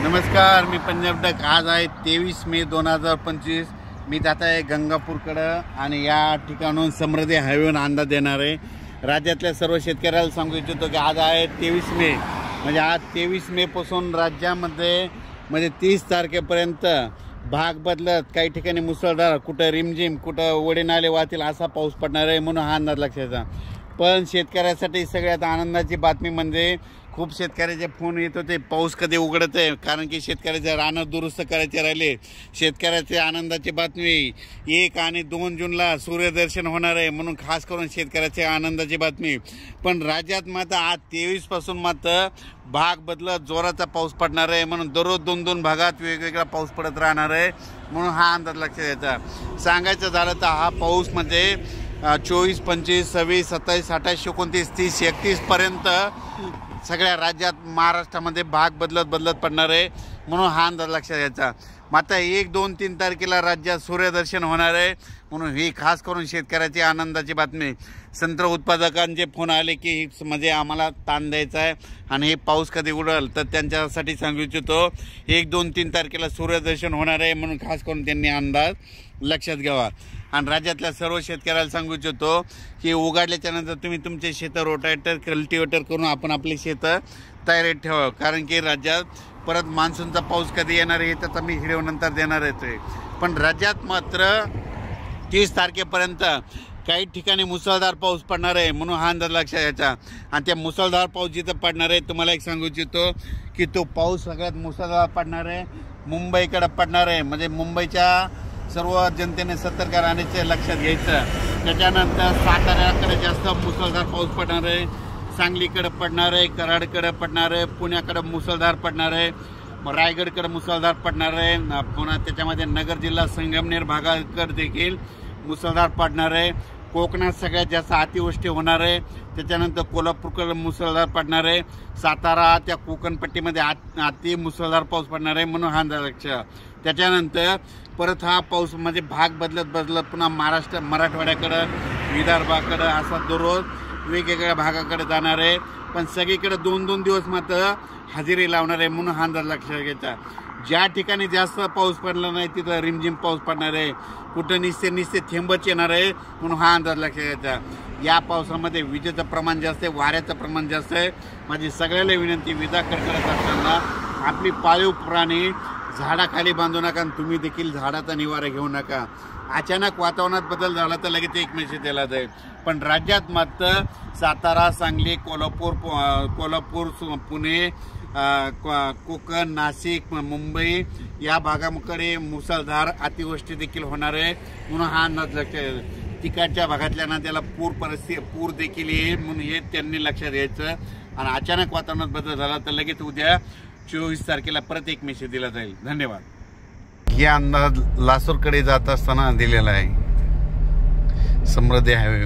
नमस्कार, मी पंजाब डक। आज आहे 23 मे 2025। मी जात आहे गंगापूरकडं आणि या ठिकाणून समृद्धी हायवेवरून अंदाज देणार आहे। राज्यातल्या सर्व शेतकऱ्याला सांगू इच्छितो की आज आहे 23 मे, म्हणजे आज 23 मे पासून राज्यामध्ये म्हणजे 30 तारखेपर्यंत भाग बदलत, काही ठिकाणी मुसळधार, कुठं रिमझिम, कुठं वडे नाले वाहतील असा पाऊस पडणार आहे, म्हणून हा अंदाज लक्षात। पण शेतकऱ्यासाठी सगळ्यात आनंदाची बातमी म्हणजे खूप शेतकऱ्याचे फोन येत होते पाऊस कधी उघडत आहे, कारण की शेतकऱ्याचे रानं दुरुस्त करायचे राहिले। शेतकऱ्याचे आनंदाची बातमी 1 आणि 2 जूनला सूर्यदर्शन होणार आहे, म्हणून खास करून शेतकऱ्याची आनंदाची बातमी। पण राज्यात मात्र आज 23 पासून मात्र भाग बदलत जोराचा पाऊस पडणार आहे, म्हणून दररोज 2-2 भागात वेगवेगळा पाऊस पडत राहणार आहे, म्हणून हा अंदाज लक्षात घ्यायचा। सांगायचं झालं तर हा पाऊस म्हणजे 24, 25, 26, 27, 28, 29, 30, 31 पर्यंत सगळ्या राज्यात महाराष्ट्रामध्ये भाग बदलत पडणार आहे, म्हणून हा अंदाज लक्षात घ्यायचा। मात्र 1, 2, 3 तारखेला राज्यात सूर्यदर्शन होणार आहे, म्हणून ही खास करून शेतकऱ्याची आनंदाची बातमी। संत्र उत्पादकांचे फोन आले की म्हणजे आम्हाला ताण द्यायचा आहे आणि हे पाऊस कधी उडेल, तर त्यांच्यासाठी सांगू इच्छितो 1, 2, 3 तारखेला सूर्यदर्शन होणार आहे, म्हणून खास करून त्यांनी अंदाज लक्षात घ्यावा। आणि राज्यातल्या सर्व शेतकऱ्याला सांगू इच्छितो की उघडल्याच्या नंतर तुम्ही तुमचे शेतं रोटावेटर, कल्टिवेटर करून आपण आपली शेतं तयारीत ठेवा, कारण की राज्यात परत मान्सूनचा पाऊस कधी येणार आहे त्याचा मी व्हिडिओ नंतर देणार आहे। पण राज्यात मात्र 30 तारखेपर्यंत काही ठिकाणी मुसळधार पाऊस पडणार आहे, म्हणून हा अंदाज लक्षात घ्यायचा। आणि त्या मुसळधार पाऊस जिथं पडणार आहे, तुम्हाला एक सांगू इच्छितो की तो पाऊस सगळ्यात मुसळधार पडणार आहे मुंबईकडे पडणार आहे, म्हणजे मुंबईच्या सर्व जनतेने सतर्क राहण्याचे लक्षात घ्यायचं। त्याच्यानंतर साताऱ्याकडे जास्त मुसळधार पाऊस पडणार आहे, सांगलीकडे पडणार आहे, कराडकडे पडणार आहे, पुण्याकडे मुसळधार पडणार आहे, रायगडकडे मुसळधार पडणार आहे, पुन्हा त्याच्यामध्ये नगर जिल्हा संगमनेर भागाकडे देखील मुसळधार पडणार आहे। कोकणात सगळ्यात जास्त अतिवृष्टी होणार आहे, त्याच्यानंतर कोल्हापूरकडे मुसळधार पडणार आहे, सातारा त्या कोकण पट्टीमध्ये अति मुसळधार पाऊस पडणार आहे, म्हणून हा अंदाज लक्षात। त्याच्यानंतर परत हा पाऊस म्हणजे भाग बदलत पुन्हा मराठवाड्याकडं, विदर्भाकडं असा दररोज वेगवेगळ्या भागाकडे जाणार आहे, पण सगळीकडे 2-2 दिवस मात्र हजेरी लावणार आहे, म्हणून हा अंदाज लक्षात घ्यायचा। ज्या ठिकाणी जास्त पाऊस पडला नाही तिथं रिमझिम पाऊस पडणार आहे, कुठं निस्ते थेंबच येणार आहे, म्हणून हा अंदाज लक्षात घ्यायचा। या पावसामध्ये विजेचं प्रमाण जास्त आहे, वाऱ्याचं प्रमाण जास्त आहे। माझी सगळ्याला विनंती, विजा कडकडत असताना आपली पाळीव प्राणी झाडाखाली बांधू नका आणि तुम्ही देखील झाडाचा निवारा घेऊ नका। अचानक वातावरणात बदल झाला तर लगेच एक मेसेज दिला जाईल, पण राज्यात मात्र सातारा, सांगली, कोल्हापूर, पुणे, कोकण, नाशिक, मुंबई या भागाकडे मुसळधार अतिवृष्टी देखील होणार आहे, म्हणून हा अंदाज लक्षात। तिकडच्या भागातल्या नद्याला पूर देखील येईल, म्हणून हे त्यांनी लक्षात घ्यायचं। आणि अचानक वातावरणात बदल झाला तर लगेच उद्या 24 तारखेला परत एक मेसेज दिला जाईल। धन्यवाद। हे अंदाज लासूरकडे जात असताना दिलेला आहे समृद्धी हायवे।